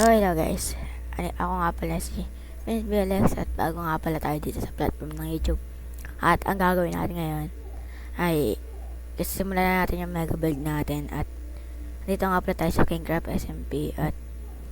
So, hello guys. Ako nga pala si Vince Belex at bago nga pala tayo dito sa platform ng YouTube. At ang gagawin natin ngayon ay simulan na natin yung mega build natin at dito nga pala tayo sa Kingcraft SMP at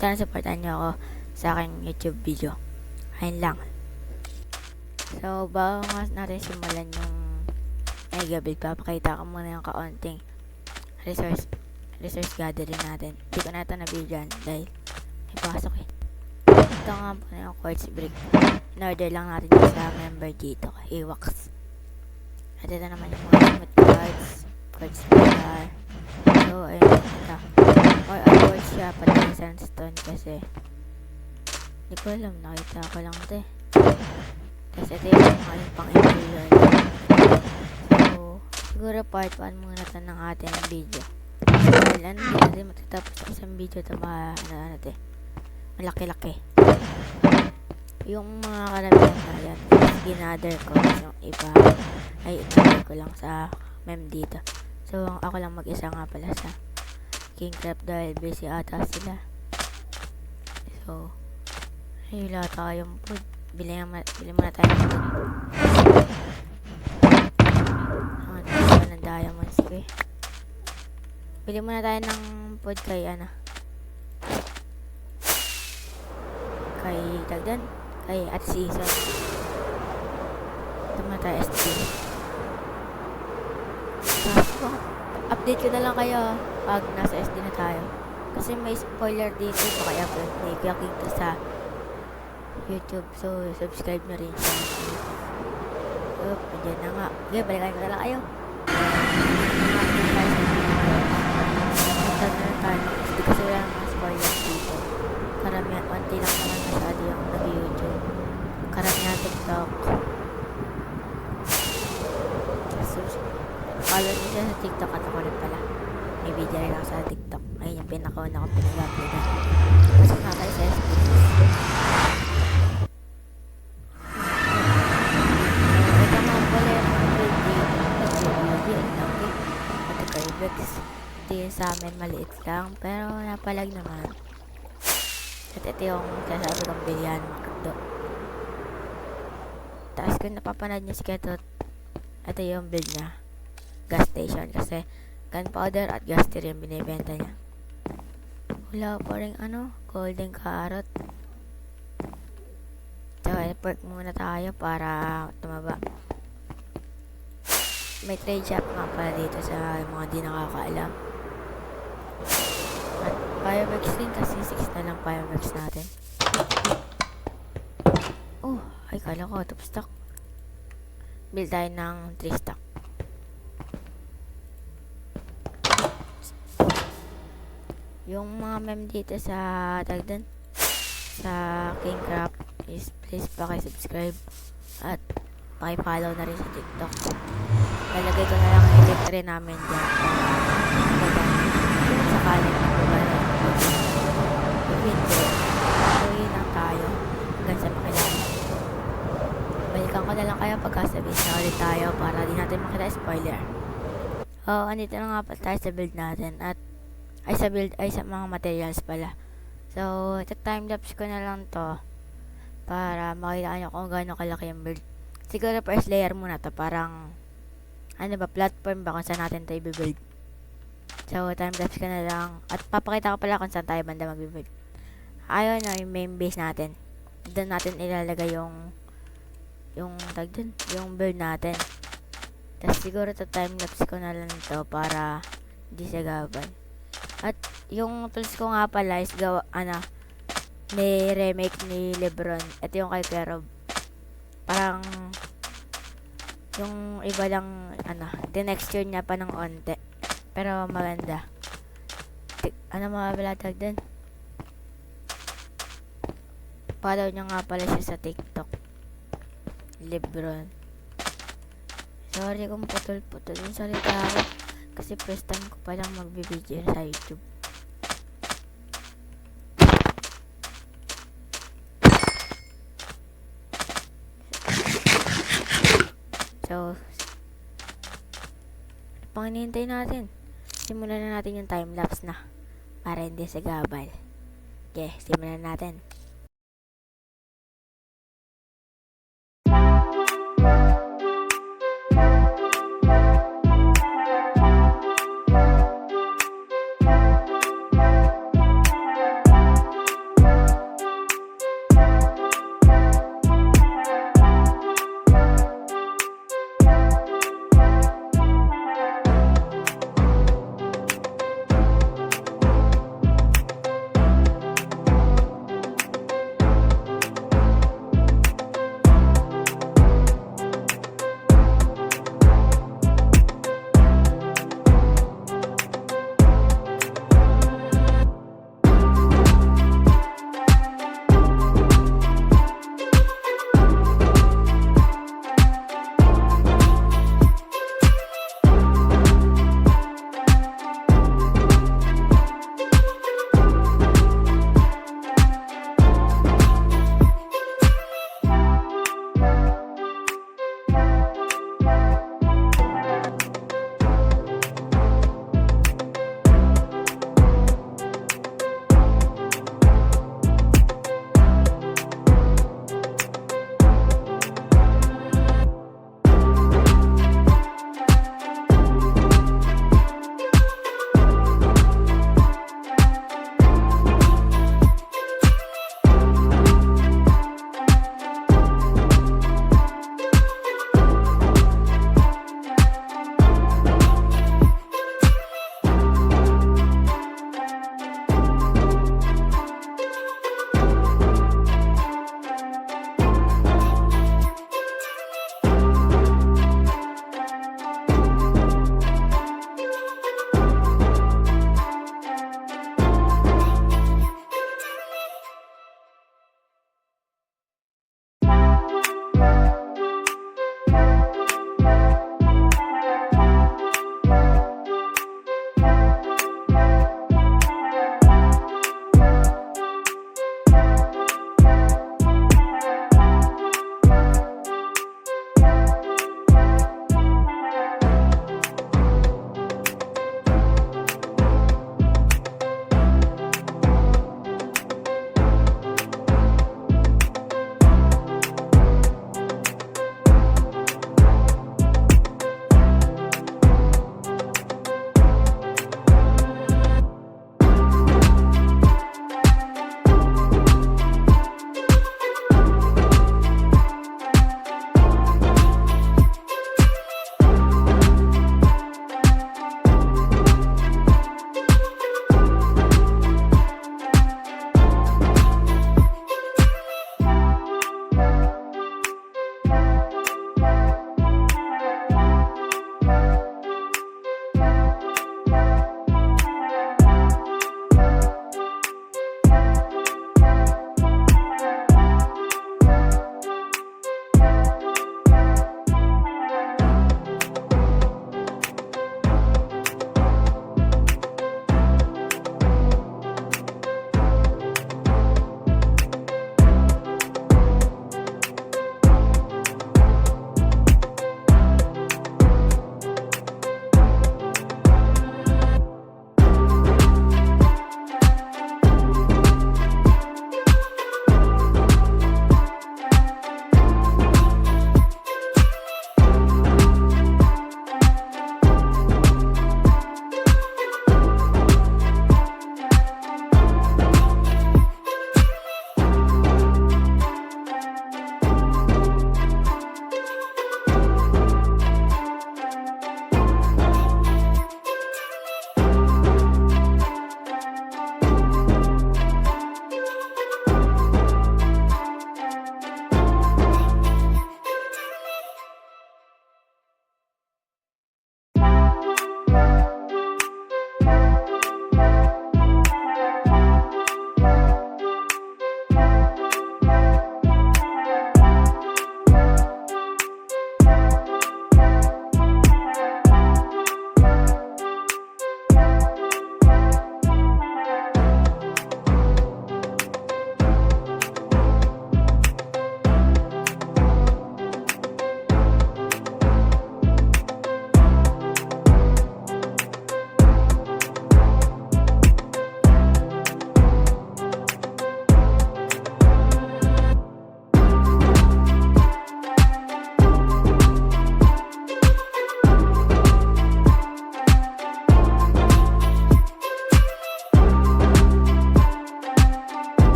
sana supportan nyo ako sa aking YouTube video. Ayun lang. So, bago nga natin simulan yung mega build, papakita ko muna yung kaunting resource gathering natin. Hindi ko na ito na-videoan dahil ipasok eh. Ito nga po na yung quartz brick. In-order lang natin yung sa member dito, Ewax. At ito naman yung mga smooth quartz pillar. So, ayun ito. More upward siya, pati sandstone kasi hindi ko alam, nakita ko lang ito eh. Tapos ito yung mga pang imperial. So, siguro part 1 muna ito ng ating video. Dahil ano, hindi natin matatapos sa isang video ito malaki-laki. Yung mga karamihan na yan is ginather ko, yung iba ay inather ko lang sa mem dito. So ako lang mag-isa nga pala sa Kingcraft dahil busy ata sila. So wala tayong food, bili muna tayo ng food. Ano ng diamonds ko eh. Bili muna tayo ng food kay Tagdan, kay at season. Ito muna tayo SD. Update ko na lang kayo pag nasa SD na tayo. Kasi may spoiler dito, baka i-upload ni Kuya King sa YouTube. So, subscribe na rin siya. Andyan na nga. Okay, balikan ko na lang kayo. Hindi kasi wala mga spoiler dito. Karamihan, konti lang naman masyado yung nag-YouTube. Karamihan TikTok. Follow nyo siya sa TikTok at ako rin pala. May video rin ako sa TikTok. Ayun yung pinakauna ko pinag-upload. Pasok na tayo sa SB. Ito mga pala yung mga video. Ito kayo, Bex. Ito yung sa amin maliit lang. Pero napalag naman. At ito yung sasabi kong bilyan. Tapos kung napapanood niya si Ketot, ito yung build niya. Gas station kasi gunpowder at gas tea yung binibenta niya. Wala pa rin golden carrot. So, perk muna tayo para tumaba. May trade shop nga pala dito sa mga di nakakaalam. At fireworks din kasi 6 na lang fireworks natin. Oh, ay kala ko top stock. Build tayo ng 3 stock. Yung mga mem dito sa Tagdan sa Kingcraft is please paki-subscribe at paki-follow na rin sa TikTok. Lalagay ko na lang yung link rin namin dyan kung sakaling video. Tuloy lang tayo hanggang sa makilala. Balikan ko na lang kayo pagkasabihin na ulit tayo para di natin makita spoiler. Andito na nga pa tayo sa build natin at sa mga materials pala. So, time-lapse ko na lang to para makita nyo kung gaano kalaki yung build. Siguro first layer muna to, parang platform ba kung saan natin ito i-build. So, time-lapse ko na lang at papakita ko pala kung saan tayo banda mag-build. Ayun yung main base natin. Doon natin ilalagay yung build natin. Tapos siguro to time-lapse ko na lang to para di sagaban. At yung tools ko nga pala is may remake ni Lebron. Ito yung kay Kerob. Parang yung iba lang tinexture niya pa ng onte. Pero maganda. Mga balatag din. Follow nyo nga pala siya sa TikTok. Lebron. Sorry kung putol-putol yung salita ako. Kasi first time ko palang magbibideo sa YouTube. So, pang hinihintay natin. Simulan na natin yung time-lapse na. Para hindi sa gabal. Okay, simulan natin.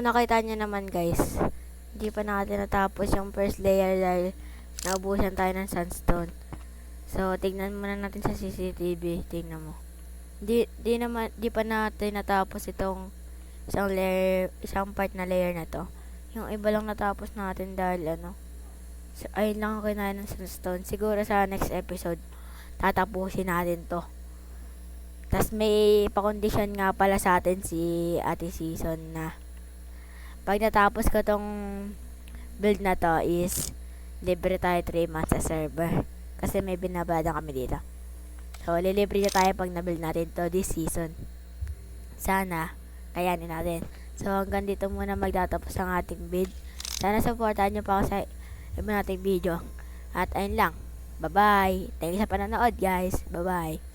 nakita niyo naman guys, hindi pa natin natapos yung first layer dahil naubusan tayo ng sandstone. So, tignan muna natin sa CCTV. Tignan mo. Di pa natin natapos itong isang part na layer na to. Yung iba lang natapos natin dahil so, ayun lang ako kinain ng sandstone. Siguro sa next episode, tatapusin natin to. Tas may pa-condition nga pala sa atin si Ate Season na pag natapos ko tong build na to is libre tayo 3 months sa server. Kasi may binabayadan kami dito. So, lilibre na tayo pag na-build natin to this season. Sana, kayanin natin. So, hanggang dito muna magtatapos ang ating build. Sana supportahan nyo pa ako sa iba nating video. At ayun lang. Bye-bye. Thank you sa panonood guys. Bye-bye.